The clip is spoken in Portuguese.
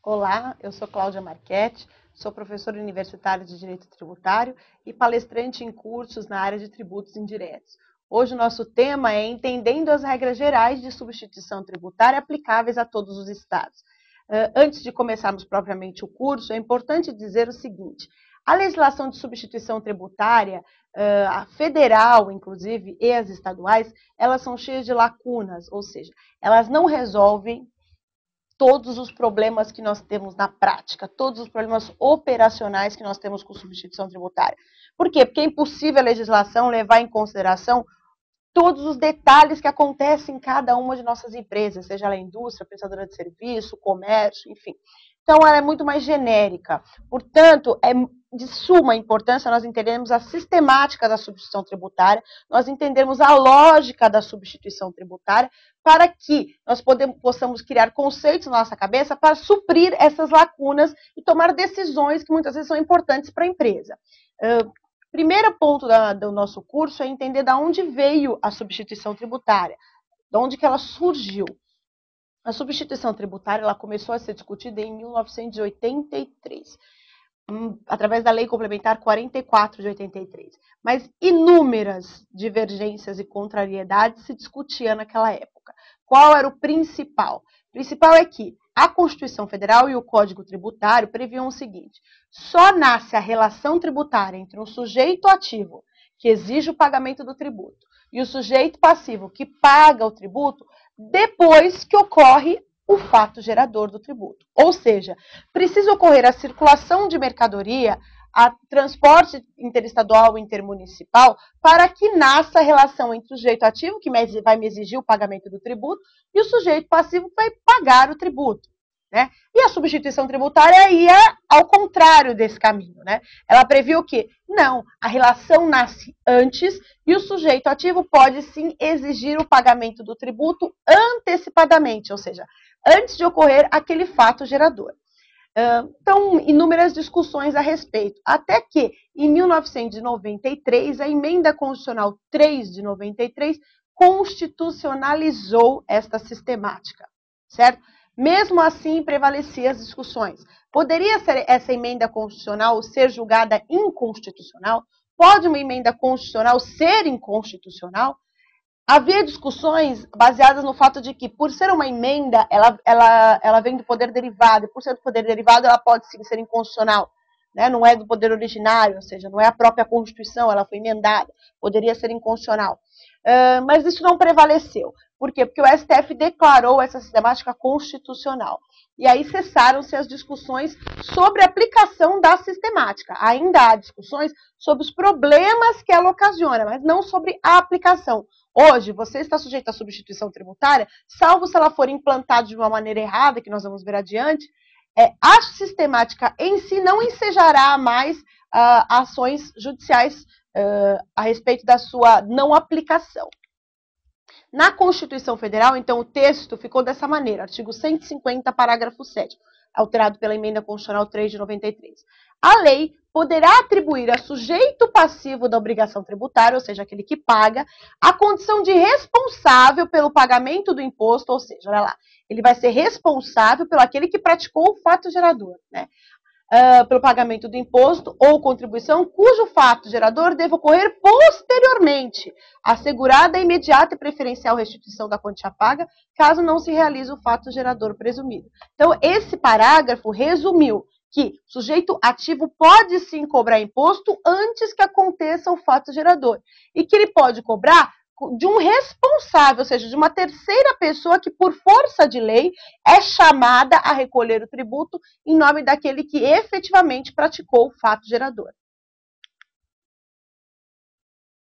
Olá, eu sou Cláudia Marchetti, sou professora universitária de Direito Tributário e palestrante em cursos na área de tributos indiretos. Hoje o nosso tema é entendendo as regras gerais de substituição tributária aplicáveis a todos os estados. Antes de começarmos propriamente o curso, é importante dizer o seguinte: a legislação de substituição tributária, a federal, inclusive, e as estaduais, elas são cheias de lacunas, ou seja, elas não resolvem todos os problemas que nós temos na prática, todos os problemas operacionais que nós temos com substituição tributária. Por quê? Porque é impossível a legislação levar em consideração todos os detalhes que acontecem em cada uma de nossas empresas, seja ela indústria, prestadora de serviço, comércio, enfim. Então, ela é muito mais genérica. Portanto, é de suma importância nós entendermos a sistemática da substituição tributária, nós entendermos a lógica da substituição tributária, para que nós possamos criar conceitos na nossa cabeça para suprir essas lacunas e tomar decisões que muitas vezes são importantes para a empresa. Primeiro ponto do nosso curso é entender de onde veio a substituição tributária, de onde que ela surgiu. A substituição tributária ela começou a ser discutida em 1983, através da Lei Complementar 44 de 83. Mas inúmeras divergências e contrariedades se discutiam naquela época. Qual era o principal? O principal é que a Constituição Federal e o Código Tributário previam o seguinte: só nasce a relação tributária entre um sujeito ativo, que exige o pagamento do tributo, e o sujeito passivo, que paga o tributo, depois que ocorre o fato gerador do tributo. Ou seja, precisa ocorrer a circulação de mercadoria, a transporte interestadual e intermunicipal, para que nasça a relação entre o sujeito ativo, que vai me exigir o pagamento do tributo, e o sujeito passivo, que vai pagar o tributo, né? E a substituição tributária ia ao contrário desse caminho, né? Ela previu o quê? Não, a relação nasce antes e o sujeito ativo pode sim exigir o pagamento do tributo antecipadamente, ou seja, antes de ocorrer aquele fato gerador. Então, inúmeras discussões a respeito, até que, em 1993, a Emenda Constitucional 3 de 93 constitucionalizou esta sistemática, certo? Mesmo assim, prevalecia as discussões. Poderia ser essa emenda constitucional ser julgada inconstitucional? Pode uma emenda constitucional ser inconstitucional? Havia discussões baseadas no fato de que, por ser uma emenda, ela vem do poder derivado, e por ser do poder derivado, ela pode sim ser inconstitucional, né? Não é do poder originário, ou seja, não é a própria Constituição, ela foi emendada, poderia ser inconstitucional. Mas isso não prevaleceu. Por quê? Porque o STF declarou essa sistemática constitucional. E aí cessaram-se as discussões sobre a aplicação da sistemática. Ainda há discussões sobre os problemas que ela ocasiona, mas não sobre a aplicação. Hoje, você está sujeito à substituição tributária, salvo se ela for implantada de uma maneira errada, que nós vamos ver adiante, a sistemática em si não ensejará mais ações judiciais a respeito da sua não aplicação. Na Constituição Federal, então, o texto ficou dessa maneira, artigo 150, parágrafo 7º, alterado pela Emenda Constitucional 3 de 93. A lei poderá atribuir a sujeito passivo da obrigação tributária, ou seja, aquele que paga, a condição de responsável pelo pagamento do imposto, ou seja, olha lá, ele vai ser responsável pelo aquele que praticou o fato gerador, né? Pelo pagamento do imposto ou contribuição, cujo fato gerador deve ocorrer posteriormente, assegurada a imediata e preferencial restituição da quantia paga, caso não se realize o fato gerador presumido. Então, esse parágrafo resumiu que o sujeito ativo pode sim cobrar imposto antes que aconteça o fato gerador, e que ele pode cobrar de um responsável, ou seja, de uma terceira pessoa que, por força de lei, é chamada a recolher o tributo em nome daquele que efetivamente praticou o fato gerador.